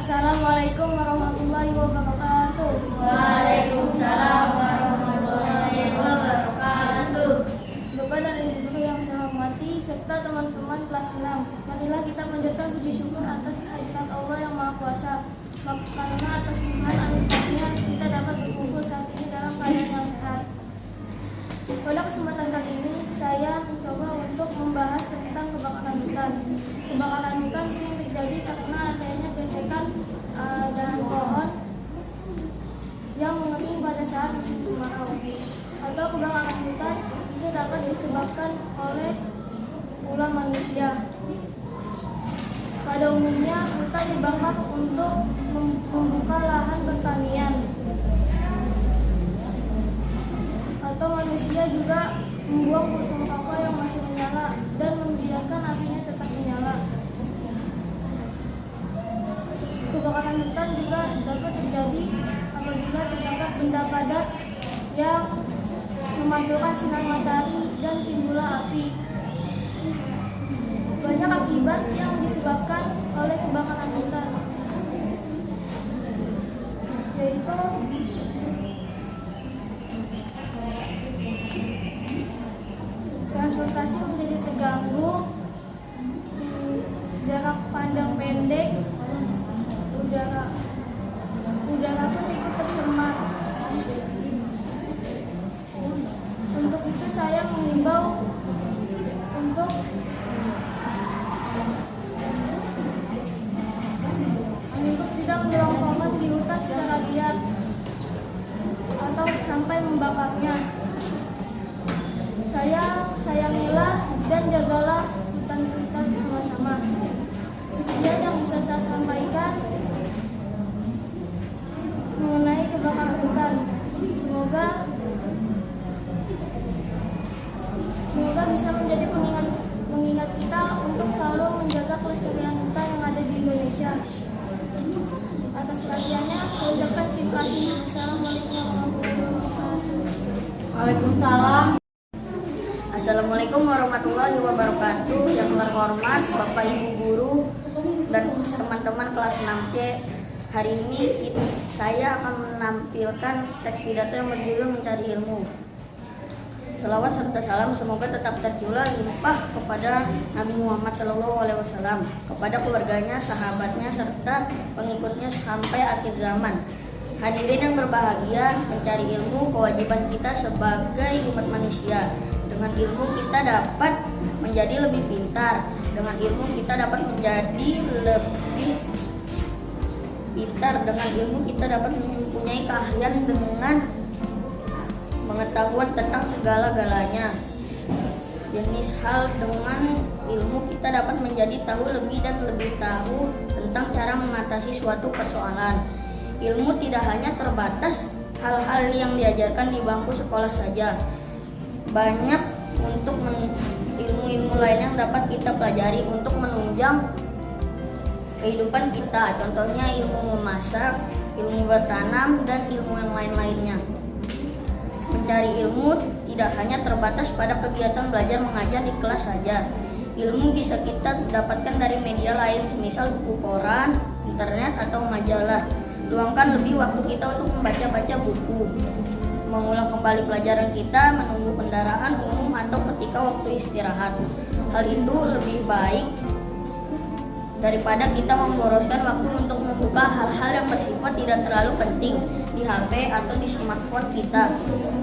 Assalamualaikum warahmatullahi wabarakatuh. Waalaikumsalam warahmatullahi wabarakatuh. Bapak dan Ibu guru yang saya hormati serta teman-teman kelas 6, marilah kita panjatkan puji syukur atas kehadiran Allah yang Maha Kuasa. Karena atas limpahan anugerahnya kita dapat berkumpul saat ini dalam keadaan yang sehat. Pada kesempatan kali ini saya mencoba untuk membahas tentang kebakaran hutan. Kebakaran hutan sering terjadi karena adanya gesekan dahan pohon yang mengering pada saat musim kemarau. Atau kebakaran hutan bisa dapat disebabkan oleh ulah manusia. Pada umumnya hutan dibakar untuk membuka lahan pertanian. Atau manusia juga membuang puntung rokok yang masih menyala dan membiarkan apinya tetap menyala. Kebakaran hutan juga dapat terjadi apabila terdapat benda padat yang memantulkan sinar matahari dan timbullah api. Banyak akibat yang disebabkan oleh kebakaran hutan, yaitu transportasi menjadi terganggu, jarak pandang pendek, udara pun ikut tercemar. Untuk itu saya mengimbau untuk tidak mendorong pohon di hutan secara liar atau sampai membakarnya. Sayangilah dan jagalah hutan kita bersama-sama. Sekian yang bisa saya sampaikan mengenai kebakaran hutan. Semoga bisa menjadi pengingat kita untuk selalu menjaga kelestarian hutan yang ada di Indonesia. Atas perhatiannya, saya ucapkan terima kasih. Assalamualaikum warahmatullahi wabarakatuh. Waalaikumsalam. Assalamualaikum warahmatullahi wabarakatuh. Yang terhormat Bapak Ibu guru dan teman-teman kelas 6C. Hari ini saya akan menampilkan teks pidato yang berjudul Mencari Ilmu. Salawat serta salam semoga tetap tercurah limpah kepada Nabi Muhammad SAW, kepada keluarganya, sahabatnya, serta pengikutnya sampai akhir zaman. Hadirin yang berbahagia, mencari ilmu kewajiban kita sebagai umat manusia. Dengan ilmu kita dapat menjadi lebih pintar. Dengan ilmu kita dapat menjadi lebih pintar. Dengan ilmu kita dapat mempunyai keahlian dengan pengetahuan tentang segala-galanya. Jenis hal dengan ilmu kita dapat menjadi tahu lebih dan lebih tahu tentang cara mengatasi suatu persoalan. Ilmu tidak hanya terbatas hal-hal yang diajarkan di bangku sekolah saja. Banyak untuk ilmu-ilmu lain yang dapat kita pelajari untuk menunjang kehidupan kita. Contohnya ilmu memasak, ilmu bertanam, dan ilmu yang lain-lainnya. Mencari ilmu tidak hanya terbatas pada kegiatan belajar mengajar di kelas saja. Ilmu bisa kita dapatkan dari media lain, semisal buku koran, internet, atau majalah. Luangkan lebih waktu kita untuk membaca-baca buku, mengulang kembali pelajaran kita, menunggu kendaraan umum, atau ketika waktu istirahat. Hal itu lebih baik daripada kita memboroskan waktu untuk membuka hal-hal yang bersifat tidak terlalu penting di HP atau di smartphone kita.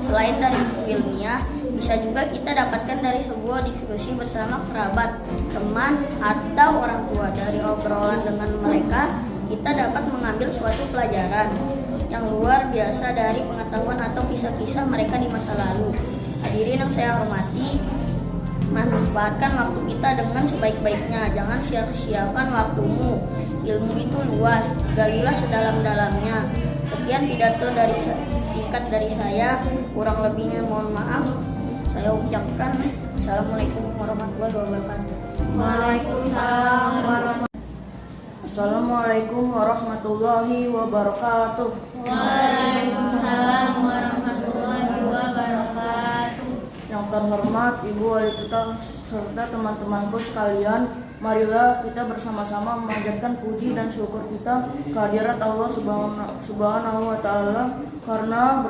Selain dari buku ilmiah, bisa juga kita dapatkan dari sebuah diskusi bersama kerabat, teman, atau orang tua. Dari obrolan dengan mereka, kita dapat mengambil suatu pelajaran yang luar biasa dari pengetahuan atau kisah-kisah mereka di masa lalu. Hadirin yang saya hormati, manfaatkan waktu kita dengan sebaik-baiknya. Jangan sia-siakan waktumu. Ilmu itu luas, galilah sedalam-dalamnya. Sekian pidato singkat dari saya. Kurang lebihnya mohon maaf. Saya ucapkan Assalamualaikum warahmatullahi wabarakatuh. Waalaikumsalam warahmatullahi. Assalamualaikum warahmatullahi wabarakatuh. Waalaikumsalam warahmatullahi wabarakatuh. Yang terhormat Ibu Wali Kota serta teman-temanku sekalian, marilah kita bersama-sama memanjatkan puji dan syukur kita kehadirat Allah Subhanahu wa Ta'ala, karena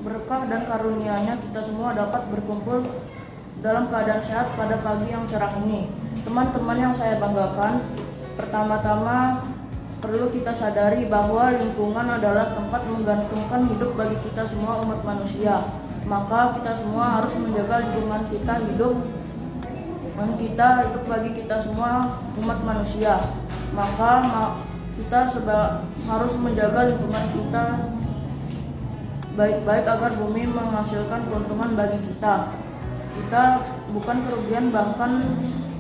berkah dan karunia-Nya kita semua dapat berkumpul dalam keadaan sehat pada pagi yang cerah ini. Teman-teman yang saya banggakan, pertama-tama perlu kita sadari bahwa lingkungan adalah tempat menggantungkan hidup bagi kita semua umat manusia. Maka kita semua harus menjaga lingkungan kita hidup bagi kita semua umat manusia. Maka kita harus menjaga lingkungan kita baik-baik agar bumi menghasilkan keuntungan bagi kita. Kita bukan kerugian, bahkan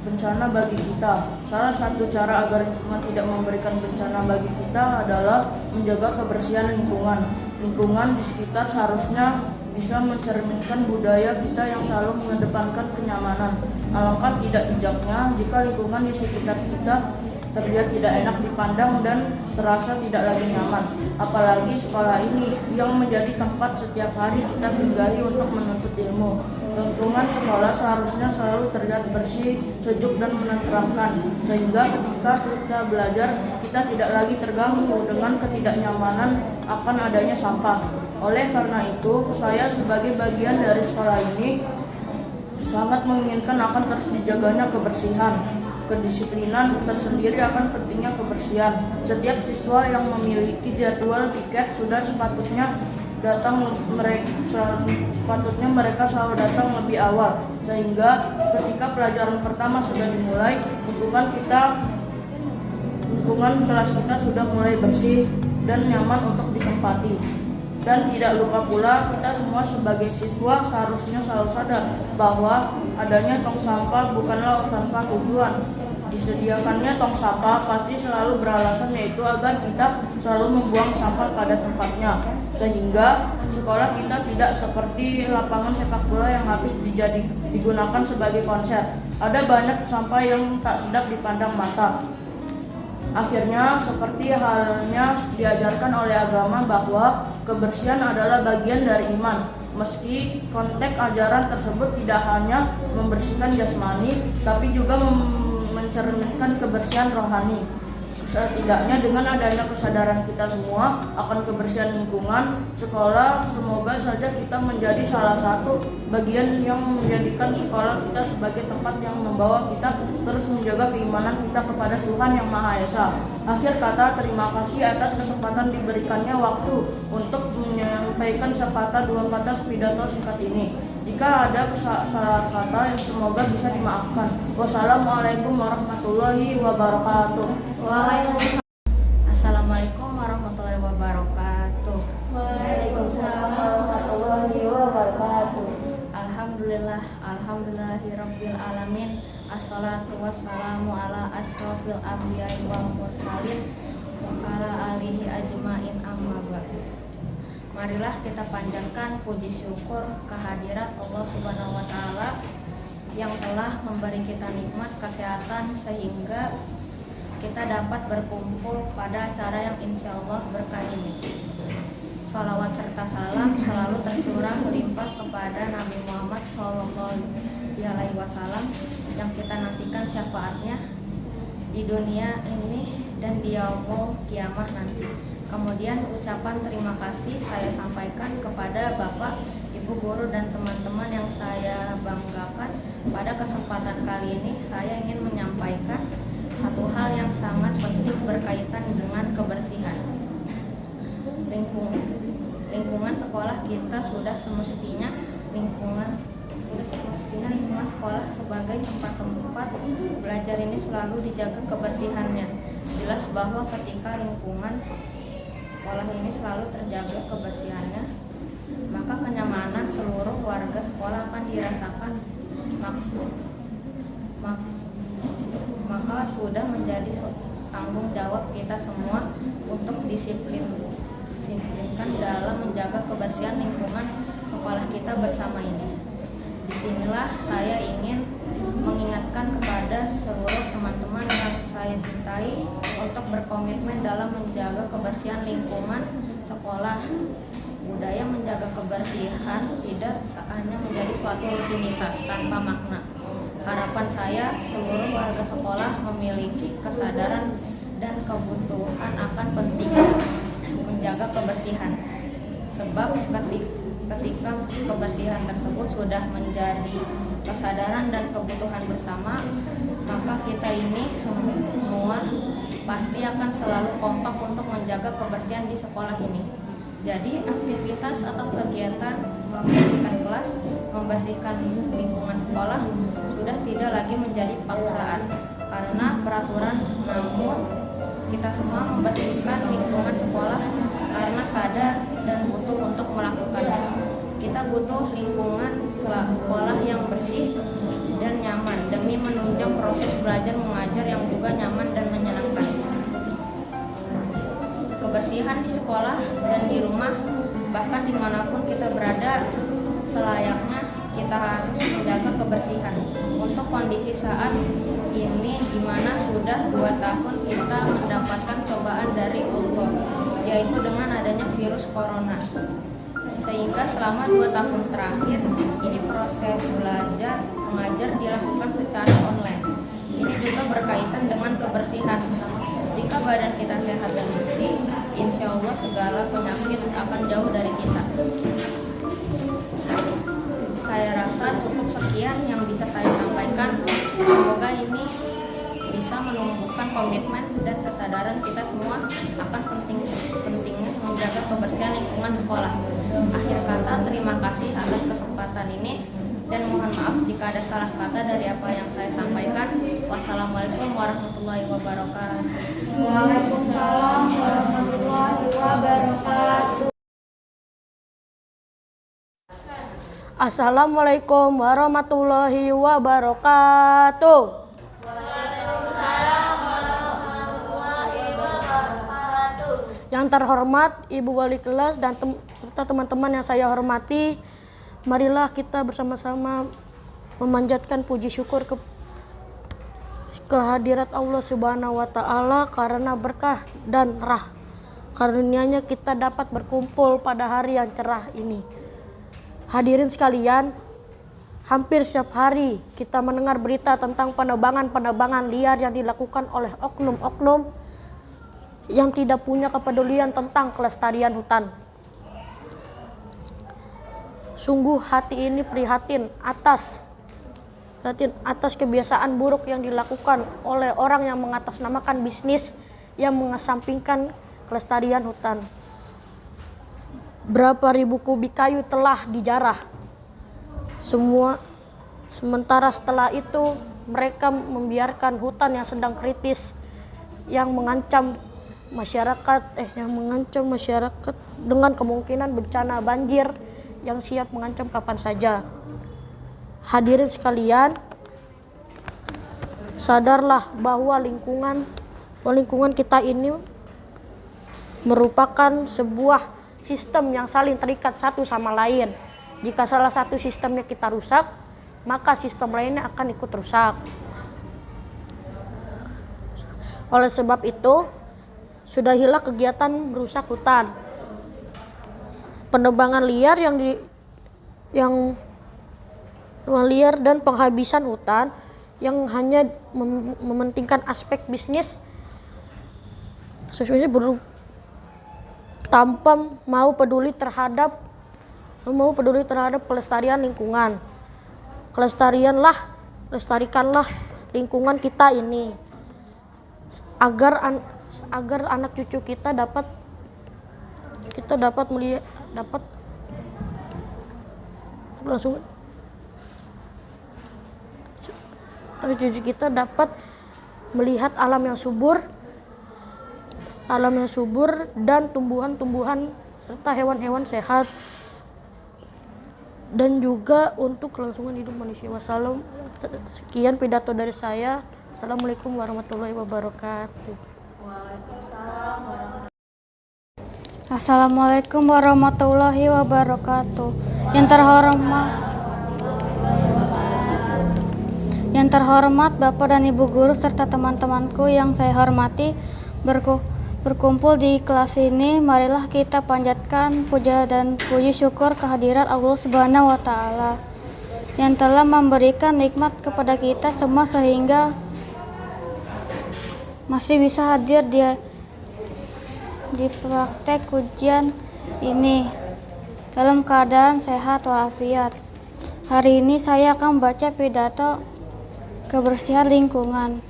bencana bagi kita. Salah satu cara agar lingkungan tidak memberikan bencana bagi kita adalah menjaga kebersihan lingkungan. Lingkungan di sekitar seharusnya bisa mencerminkan budaya kita yang selalu mengedepankan kenyamanan. Alangkah tidak bijaknya jika lingkungan di sekitar kita terlihat tidak enak dipandang dan terasa tidak lagi nyaman. Apalagi sekolah ini yang menjadi tempat setiap hari kita singgahi untuk menuntut ilmu. Lingkungan sekolah seharusnya selalu terlihat bersih, sejuk dan menenteramkan, sehingga ketika kita belajar kita tidak lagi terganggu dengan ketidaknyamanan akan adanya sampah. Oleh karena itu, saya sebagai bagian dari sekolah ini sangat menginginkan akan terus dijaganya kebersihan. Kedisiplinan tersendiri akan pentingnya kebersihan. Setiap siswa yang memiliki jadwal piket sudah sepatutnya mereka selalu datang lebih awal, sehingga ketika pelajaran pertama sudah dimulai, lingkungan kelas kita sudah mulai bersih dan nyaman untuk ditempati. Dan tidak lupa pula, kita semua sebagai siswa seharusnya selalu sadar bahwa adanya tong sampah bukanlah tanpa tujuan. Disediakannya tong sampah pasti selalu beralasan, yaitu agar kita selalu membuang sampah pada tempatnya, sehingga sekolah kita tidak seperti lapangan sepak bola yang habis digunakan sebagai konser. Ada banyak sampah yang tak sedap dipandang mata. Akhirnya, seperti halnya diajarkan oleh agama bahwa kebersihan adalah bagian dari iman. Meski konteks ajaran tersebut tidak hanya membersihkan jasmani, tapi juga mencerminkan kebersihan rohani. Setidaknya dengan adanya kesadaran kita semua akan kebersihan lingkungan sekolah, semoga saja kita menjadi salah satu bagian yang menjadikan sekolah kita sebagai tempat yang membawa kita terus menjaga keimanan kita kepada Tuhan Yang Maha Esa. Akhir kata, terima kasih atas kesempatan diberikannya waktu untuk menyampaikan dua kata pidato singkat ini. Jika ada salah kata, semoga bisa dimaafkan. Wassalamualaikum warahmatullahi wabarakatuh. Waalaikumsalam. Assalamualaikum warahmatullahi wabarakatuh. Waalaikumsalam warahmatullahi wabarakatuh. Alhamdulillahirabbil alamin. Assalatu wassalamu ala asyrofil anbiya'i wal mursalin wa ala alihi ajmain, amma ba'du. Marilah kita panjatkan puji syukur kehadirat Allah Subhanahu wa Ta'ala yang telah memberi kita nikmat kesehatan sehingga kita dapat berkumpul pada acara yang insya Allah berkah ini. Salawat serta salam selalu tercurah limpah kepada Nabi Muhammad SAW yang kita nantikan syafaatnya di dunia ini dan di yaumul kiamah nanti. Kemudian ucapan terima kasih saya sampaikan kepada Bapak, Ibu guru dan teman-teman yang saya banggakan. Pada kesempatan kali ini saya ingin menyampaikan satu hal yang sangat penting berkaitan dengan kebersihan. Lingkungan sekolah kita sudah semestinya lingkungan sekolah sebagai tempat belajar ini selalu dijaga kebersihannya. Jelas bahwa ketika lingkungan sekolah ini selalu terjaga kebersihannya, maka kenyamanan seluruh warga sekolah akan dirasakan. Maka sudah menjadi tanggung jawab kita semua untuk disiplinkan dalam menjaga kebersihan lingkungan sekolah kita bersama ini. Disinilah saya ingin mengingatkan kepada seluruh teman-teman yang saya cintai untuk berkomitmen dalam menjaga kebersihan lingkungan sekolah. Budaya menjaga kebersihan tidak hanya menjadi suatu rutinitas tanpa makna. Harapan saya seluruh warga sekolah memiliki kesadaran dan kebutuhan akan pentingnya menjaga kebersihan. Sebab ketika kebersihan tersebut sudah menjadi kesadaran dan kebutuhan bersama, maka kita ini semua pasti akan selalu kompak untuk menjaga kebersihan di sekolah ini. Jadi aktivitas atau kegiatan membersihkan kelas, membersihkan lingkungan sekolah sudah tidak lagi menjadi paksaan karena peraturan, namun kita semua membersihkan lingkungan sekolah karena sadar dan butuh untuk melakukannya. Kita butuh lingkungan sekolah yang bersih dan nyaman demi menunjang proses belajar mengajar yang juga nyaman dan menyenangkan. Kebersihan di sekolah dan di rumah, bahkan dimanapun kita berada, selayaknya kita harus menjaga kebersihan. Untuk kondisi saat ini di mana sudah 2 tahun kita mendapatkan cobaan dari Allah, yaitu dengan adanya virus corona. Sehingga selama 2 tahun terakhir ini proses belajar mengajar dilakukan secara online. Ini juga berkaitan dengan kebersihan. Jika badan kita sehat dan bersih, insya Allah segala penyakit akan jauh dari kita. Saya rasa cukup sekian yang bisa saya sampaikan. Semoga ini bisa menumbuhkan komitmen dan kesadaran kita semua akan pentingnya menjaga kebersihan lingkungan sekolah. Akhir kata, terima kasih atas kesempatan ini dan mohon maaf jika ada salah kata dari apa yang saya sampaikan. Wassalamualaikum warahmatullahi wabarakatuh. Waalaikumsalam warahmatullahi wabarakatuh. Assalamualaikum warahmatullahi wabarakatuh. Yang terhormat Ibu Wali kelas dan serta teman-teman yang saya hormati, marilah kita bersama-sama memanjatkan puji syukur kehadirat Allah Subhanahu wa Ta'ala karena berkah dan karunia-Nya kita dapat berkumpul pada hari yang cerah ini. Hadirin sekalian, hampir setiap hari kita mendengar berita tentang penebangan-penebangan liar yang dilakukan oleh oknum-oknum yang tidak punya kepedulian tentang kelestarian hutan. Sungguh hati ini prihatin atas kebiasaan buruk yang dilakukan oleh orang yang mengatasnamakan bisnis yang mengesampingkan kelestarian hutan. Berapa ribu kubik kayu telah dijarah. Sementara setelah itu mereka membiarkan hutan yang sedang kritis yang mengancam masyarakat dengan kemungkinan bencana banjir yang siap mengancam kapan saja. Hadirin sekalian, sadarlah bahwa lingkungan kita ini merupakan sebuah sistem yang saling terikat satu sama lain. Jika salah satu sistemnya kita rusak, maka sistem lainnya akan ikut rusak. Oleh sebab itu, sudahilah kegiatan merusak hutan. Penebangan liar liar dan penghabisan hutan yang hanya mementingkan aspek bisnis sesuai tanpa mau peduli terhadap pelestarian lingkungan. Lestarikanlah lingkungan kita ini agar anak cucu kita dapat melihat alam yang subur dan tumbuhan-tumbuhan serta hewan-hewan sehat, dan juga untuk kelangsungan hidup manusia. Wassalam. Sekian pidato dari saya. Assalamualaikum warahmatullahi wabarakatuh. Assalamualaikum warahmatullahi wabarakatuh. Yang terhormat Bapak dan Ibu Guru serta teman-temanku yang saya hormati, berkumpul di kelas ini, marilah kita panjatkan puja dan puji syukur kehadirat Allah Subhanahu wa Ta'ala yang telah memberikan nikmat kepada kita semua sehingga masih bisa hadir di praktek ujian ini dalam keadaan sehat walafiat. Hari ini saya akan membaca pidato kebersihan lingkungan.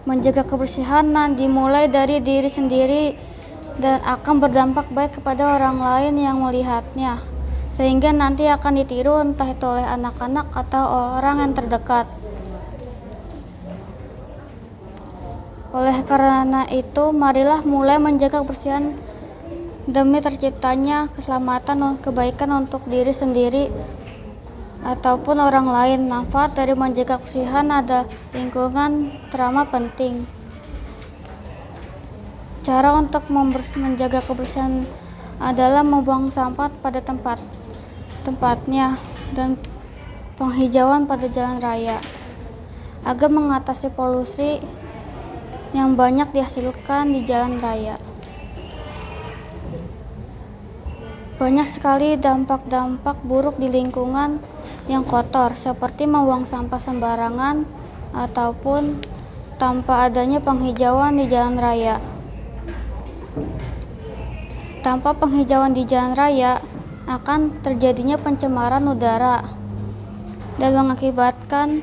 Menjaga kebersihan dimulai dari diri sendiri dan akan berdampak baik kepada orang lain yang melihatnya, sehingga nanti akan ditiru entah itu oleh anak-anak atau orang yang terdekat. Oleh karena itu, marilah mulai menjaga kebersihan demi terciptanya keselamatan dan kebaikan untuk diri sendiri ataupun orang lain. Manfaat dari menjaga kebersihan ada lingkungan teramat penting. Cara untuk menjaga kebersihan adalah membuang sampah pada tempatnya dan penghijauan pada jalan raya agar mengatasi polusi yang banyak dihasilkan di jalan raya. Banyak sekali dampak-dampak buruk di lingkungan yang kotor, seperti membuang sampah sembarangan ataupun tanpa adanya penghijauan di jalan raya. Tanpa penghijauan di jalan raya akan terjadinya pencemaran udara dan mengakibatkan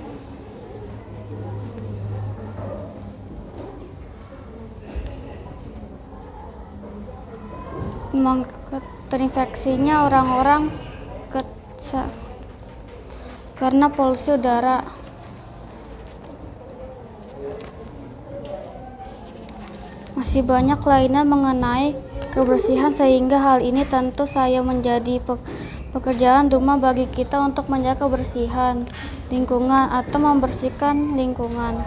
terinfeksinya orang-orang karena polusi udara. Masih banyak lainnya mengenai kebersihan, sehingga hal ini tentu saya menjadi pekerjaan rumah bagi kita untuk menjaga kebersihan lingkungan atau membersihkan lingkungan.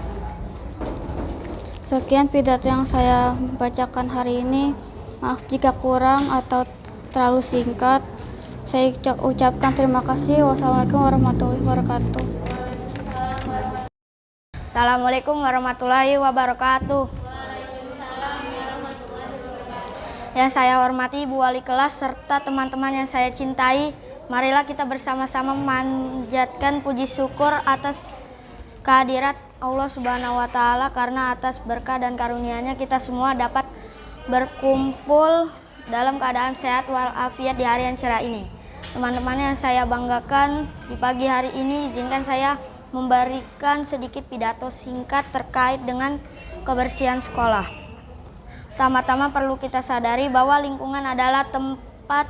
Sekian pidato yang saya bacakan hari ini. Maaf jika kurang atau terlalu singkat. Saya ucapkan terima kasih. Wassalamualaikum warahmatullahi wabarakatuh. Assalamualaikum warahmatullahi wabarakatuh. Yang saya hormati Ibu Wali kelas serta teman-teman yang saya cintai, marilah kita bersama-sama memanjatkan puji syukur atas kehadirat Allah Subhanahu wa Ta'ala, karena atas berkah dan karunia-Nya kita semua dapat berkumpul dalam keadaan sehat walafiat di hari yang cerah ini. Teman-teman yang saya banggakan, di pagi hari ini izinkan saya memberikan sedikit pidato singkat terkait dengan kebersihan sekolah. Pertama-tama perlu kita sadari bahwa lingkungan adalah tempat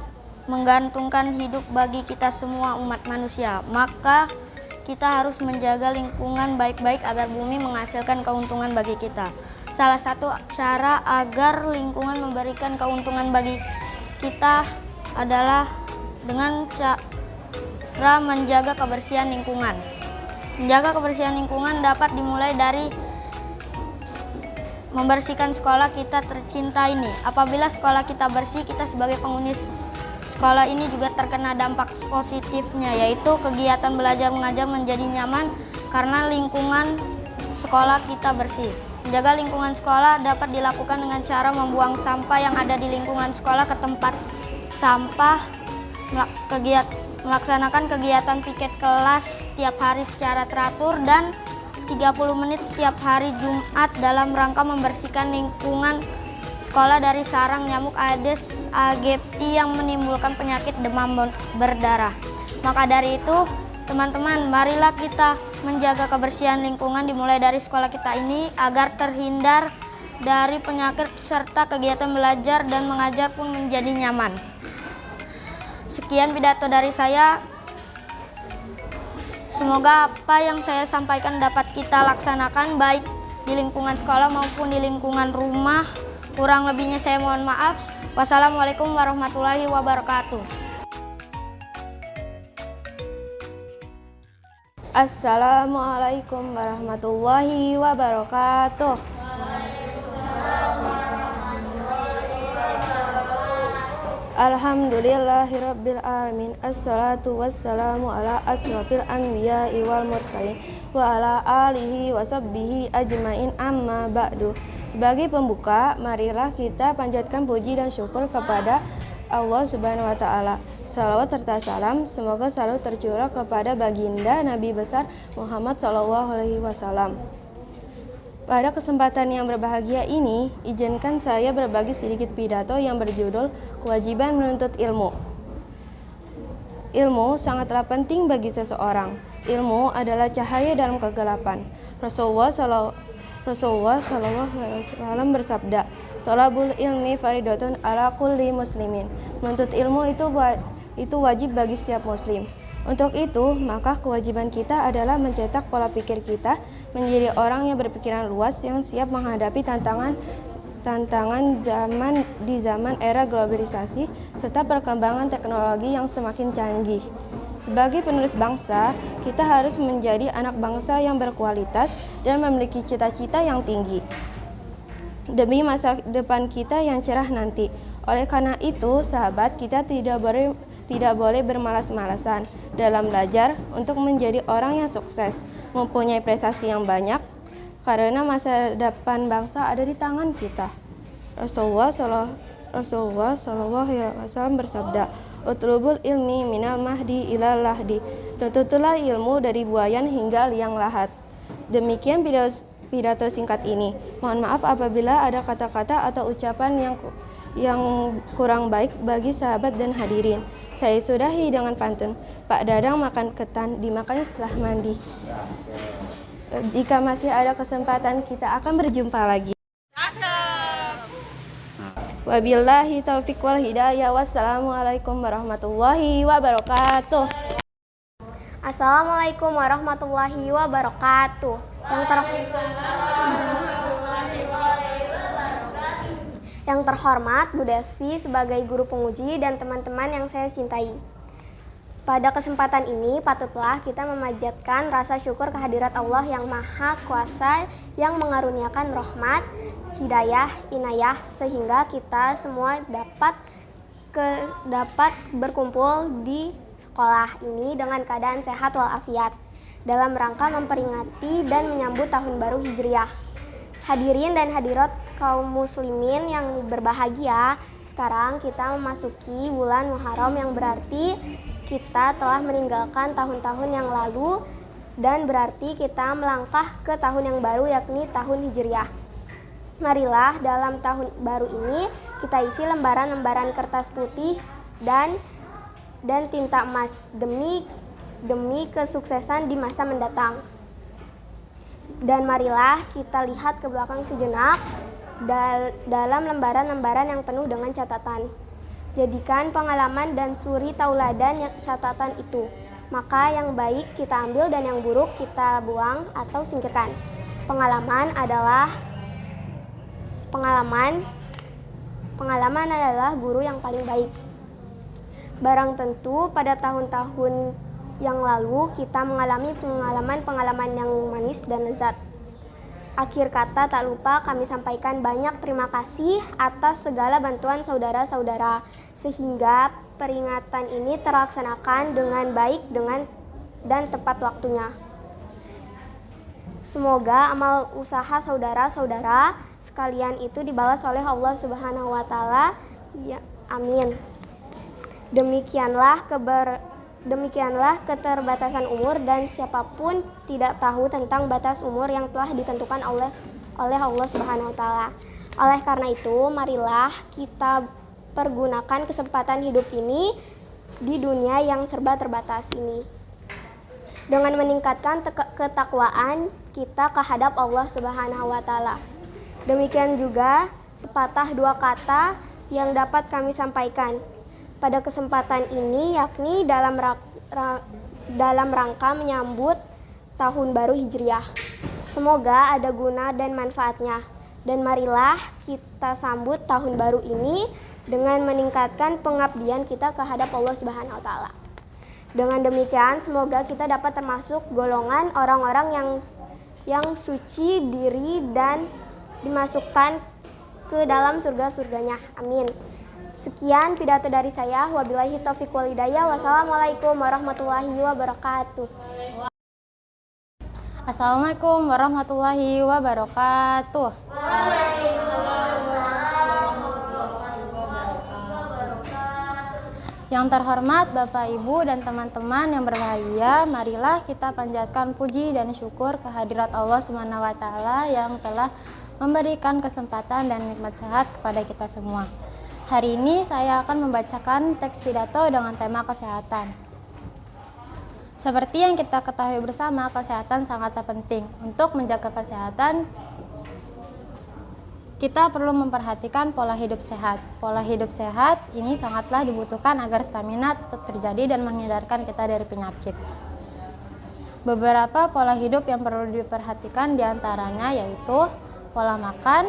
menggantungkan hidup bagi kita semua umat manusia. Maka kita harus menjaga lingkungan baik-baik agar bumi menghasilkan keuntungan bagi kita. Salah satu cara agar lingkungan memberikan keuntungan bagi kita adalah dengan cara menjaga kebersihan lingkungan. Menjaga kebersihan lingkungan dapat dimulai dari membersihkan sekolah kita tercinta ini. Apabila sekolah kita bersih, kita sebagai penghuni sekolah ini juga terkena dampak positifnya, yaitu kegiatan belajar mengajar menjadi nyaman karena lingkungan sekolah kita bersih. Menjaga lingkungan sekolah dapat dilakukan dengan cara membuang sampah yang ada di lingkungan sekolah ke tempat sampah, melaksanakan kegiatan piket kelas setiap hari secara teratur, dan 30 menit setiap hari Jumat dalam rangka membersihkan lingkungan sekolah dari sarang nyamuk Aedes aegypti yang menimbulkan penyakit demam berdarah. Maka dari itu, teman-teman, marilah kita menjaga kebersihan lingkungan dimulai dari sekolah kita ini agar terhindar dari penyakit serta kegiatan belajar dan mengajar pun menjadi nyaman. Sekian pidato dari saya. Semoga apa yang saya sampaikan dapat kita laksanakan baik di lingkungan sekolah maupun di lingkungan rumah. Kurang lebihnya saya mohon maaf. Wassalamualaikum warahmatullahi wabarakatuh. Assalamualaikum warahmatullahi wabarakatuh. Alhamdulillahirabbil alamin. Assalatu wassalamu ala asrofil anbiya'i wal mursalin wa ala alihi wa sahbihi ajmain, amma ba'du. Sebagai pembuka, marilah kita panjatkan puji dan syukur kepada Allah Subhanahu wa taala. Salawat serta salam semoga selalu tercurah kepada baginda Nabi besar Muhammad SAW. Pada kesempatan yang berbahagia ini, izinkan saya berbagi sedikit pidato yang berjudul Kewajiban Menuntut Ilmu. Ilmu sangatlah penting bagi seseorang. Ilmu adalah cahaya dalam kegelapan. Rasulullah SAW bersabda, "Thalabul ilmi faridatun ala kulli muslimin." Menuntut ilmu itu wajib bagi setiap muslim. Untuk itu, maka kewajiban kita adalah mencetak pola pikir kita menjadi orang yang berpikiran luas, yang siap menghadapi tantangan zaman era globalisasi serta perkembangan teknologi yang semakin canggih. Sebagai penerus bangsa, kita harus menjadi anak bangsa yang berkualitas dan memiliki cita-cita yang tinggi demi masa depan kita yang cerah nanti. Oleh karena itu, sahabat, kita tidak boleh bermalas-malasan dalam belajar untuk menjadi orang yang sukses, mempunyai prestasi yang banyak, karena masa depan bangsa ada di tangan kita. Rasulullah SAW bersabda, "Utlubul ilmi minal mahdi ilal lahdi." Tuntutlah ilmu dari buayan hingga liang lahat. Demikian pidato singkat ini. Mohon maaf apabila ada kata-kata atau ucapan yang kurang baik bagi sahabat dan hadirin. Saya sudahi dengan pantun. Pak Dadang makan ketan, dimakan setelah mandi. Jika masih ada kesempatan, kita akan berjumpa lagi. Wabillahi taufiq wal hidayah. Wassalamualaikum warahmatullahi wabarakatuh. Assalamualaikum warahmatullahi wabarakatuh. Yang terhormat Bu Desvi sebagai guru penguji dan teman-teman yang saya cintai. Pada kesempatan ini patutlah kita memanjatkan rasa syukur kehadirat Allah yang Maha Kuasa yang mengaruniakan rahmat, hidayah, inayah sehingga kita semua dapat berkumpul di sekolah ini dengan keadaan sehat walafiat dalam rangka memperingati dan menyambut tahun baru Hijriah. Hadirin dan hadirat kaum muslimin yang berbahagia, sekarang kita memasuki bulan Muharram yang berarti kita telah meninggalkan tahun-tahun yang lalu dan berarti kita melangkah ke tahun yang baru yakni tahun Hijriah. Marilah dalam tahun baru ini kita isi lembaran-lembaran kertas putih dan tinta emas demi kesuksesan di masa mendatang. Dan marilah kita lihat ke belakang sejenak dalam lembaran-lembaran yang penuh dengan catatan. Jadikan pengalaman dan suri tauladan catatan itu. Maka yang baik kita ambil dan yang buruk kita buang atau singkirkan. Pengalaman adalah guru yang paling baik. Barang tentu pada tahun-tahun yang lalu kita mengalami pengalaman yang manis dan lezat. Akhir kata tak lupa kami sampaikan banyak terima kasih atas segala bantuan saudara-saudara sehingga peringatan ini terlaksanakan dengan baik dan tepat waktunya. Semoga amal usaha saudara-saudara sekalian itu dibalas oleh Allah Subhanahu wa taala. Ya, amin. Demikianlah keterbatasan umur dan siapapun tidak tahu tentang batas umur yang telah ditentukan oleh Allah Subhanahu wa taala. Oleh karena itu, marilah kita pergunakan kesempatan hidup ini di dunia yang serba terbatas ini dengan meningkatkan ketakwaan kita kehadap Allah Subhanahu wa taala. Demikian juga sepatah dua kata yang dapat kami sampaikan pada kesempatan ini, yakni dalam rangka menyambut tahun baru Hijriah. Semoga ada guna dan manfaatnya. Dan marilah kita sambut tahun baru ini dengan meningkatkan pengabdian kita kehadap Allah Subhanahu wa taala. Dengan demikian, semoga kita dapat termasuk golongan orang-orang yang suci diri dan dimasukkan ke dalam surga-surganya. Amin. Sekian pidato dari saya. Wabillahi taufiq wal hidayah. Wassalamualaikum warahmatullahi wabarakatuh. Assalamualaikum warahmatullahi wabarakatuh. Yang terhormat Bapak, Ibu, dan teman-teman yang berbahagia, marilah kita panjatkan puji dan syukur kehadirat Allah Subhanahu wa Ta'ala yang telah memberikan kesempatan dan nikmat sehat kepada kita semua. Hari ini saya akan membacakan teks pidato dengan tema kesehatan. Seperti yang kita ketahui bersama, kesehatan sangatlah penting. Untuk menjaga kesehatan, kita perlu memperhatikan pola hidup sehat. Pola hidup sehat ini sangatlah dibutuhkan agar stamina tetap terjadi dan menghindarkan kita dari penyakit. Beberapa pola hidup yang perlu diperhatikan diantaranya yaitu pola makan,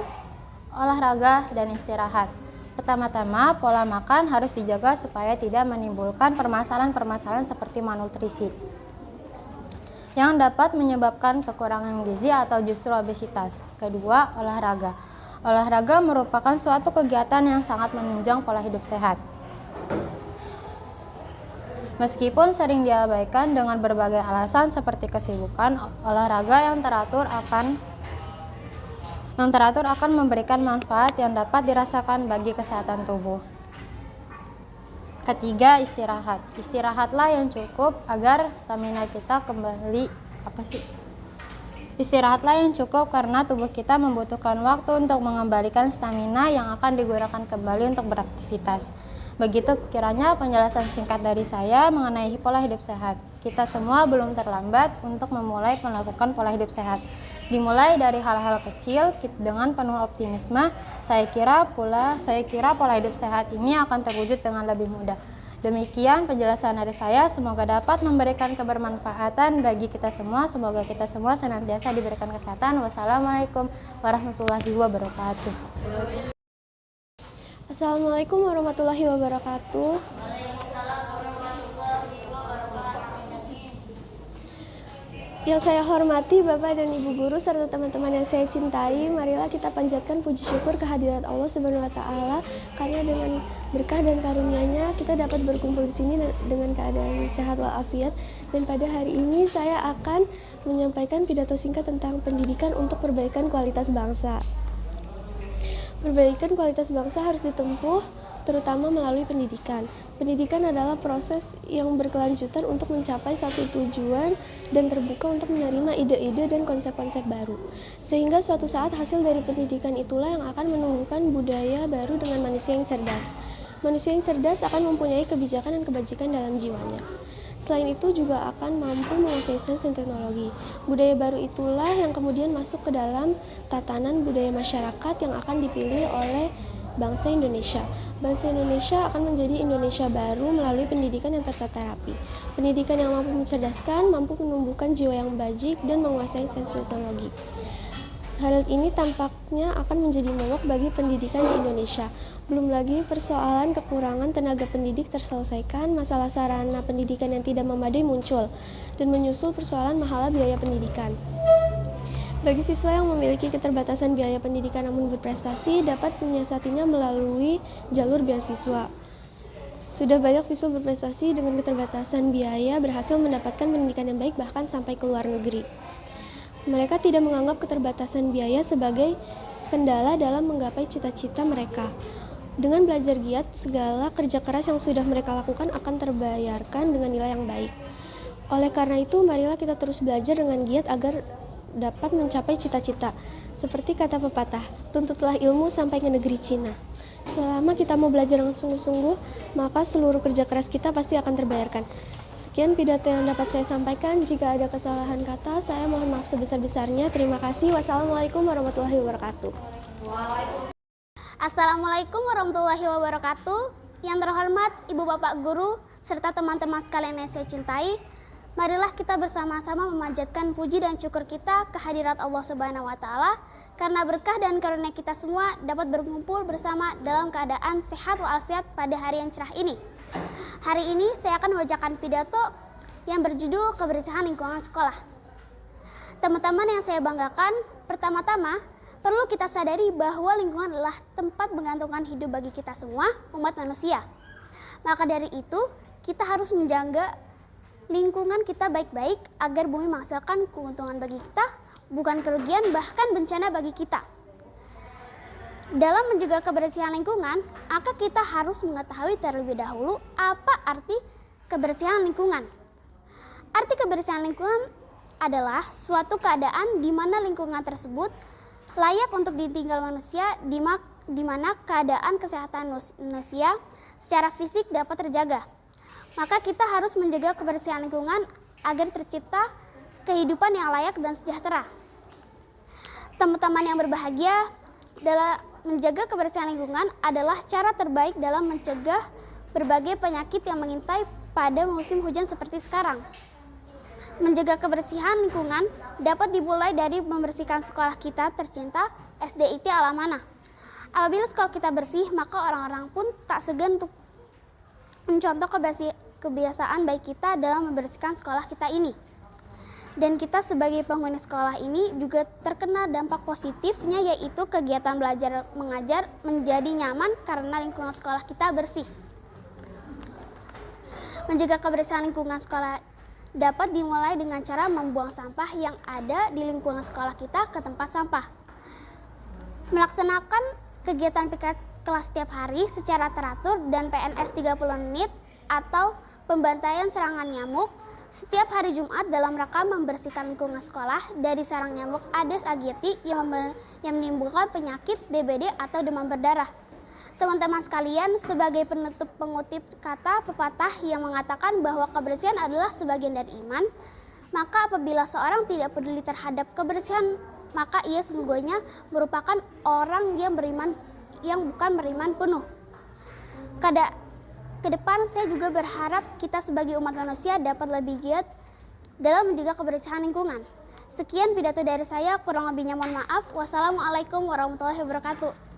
olahraga, dan istirahat. Pertama-tama, pola makan harus dijaga supaya tidak menimbulkan permasalahan-permasalahan seperti malnutrisi yang dapat menyebabkan kekurangan gizi atau justru obesitas. Kedua, olahraga. Olahraga merupakan suatu kegiatan yang sangat menunjang pola hidup sehat. Meskipun sering diabaikan dengan berbagai alasan seperti kesibukan, olahraga yang teratur akan memberikan manfaat yang dapat dirasakan bagi kesehatan tubuh. Ketiga, istirahat. Istirahatlah yang cukup agar stamina kita kembali Istirahatlah yang cukup karena tubuh kita membutuhkan waktu untuk mengembalikan stamina yang akan digunakan kembali untuk beraktivitas. Begitu kiranya penjelasan singkat dari saya mengenai pola hidup sehat. Kita semua belum terlambat untuk memulai melakukan pola hidup sehat. Dimulai dari hal-hal kecil dengan penuh optimisme, saya kira pola hidup sehat ini akan terwujud dengan lebih mudah. Demikian penjelasan dari saya, semoga dapat memberikan kebermanfaatan bagi kita semua. Semoga kita semua senantiasa diberikan kesehatan. Wassalamualaikum warahmatullahi wabarakatuh. Assalamualaikum warahmatullahi wabarakatuh. Yang saya hormati Bapak dan Ibu guru serta teman-teman yang saya cintai, marilah kita panjatkan puji syukur kehadirat Allah Subhanahu wa Ta'ala karena dengan berkah dan karunia-Nya kita dapat berkumpul di sini dengan keadaan sehat walafiat. Dan pada hari ini saya akan menyampaikan pidato singkat tentang pendidikan untuk perbaikan kualitas bangsa. Perbaikan kualitas bangsa harus ditempuh terutama melalui pendidikan. Pendidikan adalah proses yang berkelanjutan untuk mencapai satu tujuan dan terbuka untuk menerima ide-ide dan konsep-konsep baru. Sehingga suatu saat hasil dari pendidikan itulah yang akan menumbuhkan budaya baru dengan manusia yang cerdas. Manusia yang cerdas akan mempunyai kebijakan dan kebajikan dalam jiwanya. Selain itu juga akan mampu menguasai sains dan teknologi. Budaya baru itulah yang kemudian masuk ke dalam tatanan budaya masyarakat yang akan dipilih oleh bangsa Indonesia. Bangsa Indonesia akan menjadi Indonesia baru melalui pendidikan yang tertata rapi. Pendidikan yang mampu mencerdaskan, mampu menumbuhkan jiwa yang bajik dan menguasai sains teknologi. Hal ini tampaknya akan menjadi momok bagi pendidikan di Indonesia. Belum lagi persoalan kekurangan tenaga pendidik terselesaikan, masalah sarana pendidikan yang tidak memadai muncul, dan menyusul persoalan mahalah biaya pendidikan. Bagi siswa yang memiliki keterbatasan biaya pendidikan namun berprestasi, dapat menyiasatinya melalui jalur beasiswa. Sudah banyak siswa berprestasi dengan keterbatasan biaya berhasil mendapatkan pendidikan yang baik bahkan sampai ke luar negeri. Mereka tidak menganggap keterbatasan biaya sebagai kendala dalam menggapai cita-cita mereka. Dengan belajar giat, segala kerja keras yang sudah mereka lakukan akan terbayarkan dengan nilai yang baik. Oleh karena itu, marilah kita terus belajar dengan giat agar dapat mencapai cita-cita. Seperti kata pepatah, tuntutlah ilmu sampai ke negeri Cina. Selama kita mau belajar dengan sungguh-sungguh, maka seluruh kerja keras kita pasti akan terbayarkan. Sekian pidato yang dapat saya sampaikan. Jika ada kesalahan kata, saya mohon maaf sebesar-besarnya. Terima kasih. Wassalamualaikum warahmatullahi wabarakatuh. Assalamualaikum warahmatullahi wabarakatuh. Yang terhormat Ibu Bapak Guru serta teman-teman sekalian yang saya cintai, marilah kita bersama-sama memanjatkan puji dan syukur kita kehadirat Allah Subhanahu wa Ta'ala karena berkah dan karunia kita semua dapat berkumpul bersama dalam keadaan sehat walafiat pada hari yang cerah ini. Hari ini saya akan membacakan pidato yang berjudul kebersihan lingkungan sekolah. Teman-teman yang saya banggakan, pertama-tama perlu kita sadari bahwa lingkungan adalah tempat menggantungkan hidup bagi kita semua, umat manusia. Maka dari itu, kita harus menjaga lingkungan kita baik-baik agar bumi menghasilkan keuntungan bagi kita, bukan kerugian bahkan bencana bagi kita. Dalam menjaga kebersihan lingkungan, maka kita harus mengetahui terlebih dahulu apa arti kebersihan lingkungan. Arti kebersihan lingkungan adalah suatu keadaan di mana lingkungan tersebut layak untuk ditinggal manusia, di mana keadaan kesehatan manusia secara fisik dapat terjaga. Maka kita harus menjaga kebersihan lingkungan agar tercipta kehidupan yang layak dan sejahtera. Teman-teman yang berbahagia, dalam menjaga kebersihan lingkungan adalah cara terbaik dalam mencegah berbagai penyakit yang mengintai pada musim hujan seperti sekarang. Menjaga kebersihan lingkungan dapat dimulai dari membersihkan sekolah kita tercinta, SDIT Alamana. Apabila sekolah kita bersih, maka orang-orang pun tak segan untuk mencontoh kebiasaan baik kita dalam membersihkan sekolah kita ini. Dan kita sebagai penghuni sekolah ini juga terkena dampak positifnya, yaitu kegiatan belajar mengajar menjadi nyaman karena lingkungan sekolah kita bersih. Menjaga kebersihan lingkungan sekolah dapat dimulai dengan cara membuang sampah yang ada di lingkungan sekolah kita ke tempat sampah. Melaksanakan kegiatan piket kelas setiap hari secara teratur dan PNS 30 menit atau pembantaian serangan nyamuk setiap hari Jumat dalam rangka membersihkan lingkungan sekolah dari sarang nyamuk Aedes aegypti yang menimbulkan penyakit DBD atau demam berdarah. Teman-teman sekalian, sebagai penutup pengutip kata pepatah yang mengatakan bahwa kebersihan adalah sebagian dari iman, maka apabila seorang tidak peduli terhadap kebersihan, maka ia sesungguhnya merupakan orang yang beriman yang bukan beriman penuh. Ke depan saya juga berharap kita sebagai umat manusia dapat lebih giat dalam menjaga kebersihan lingkungan. Sekian pidato dari saya, kurang lebihnya mohon maaf. Wassalamualaikum warahmatullahi wabarakatuh.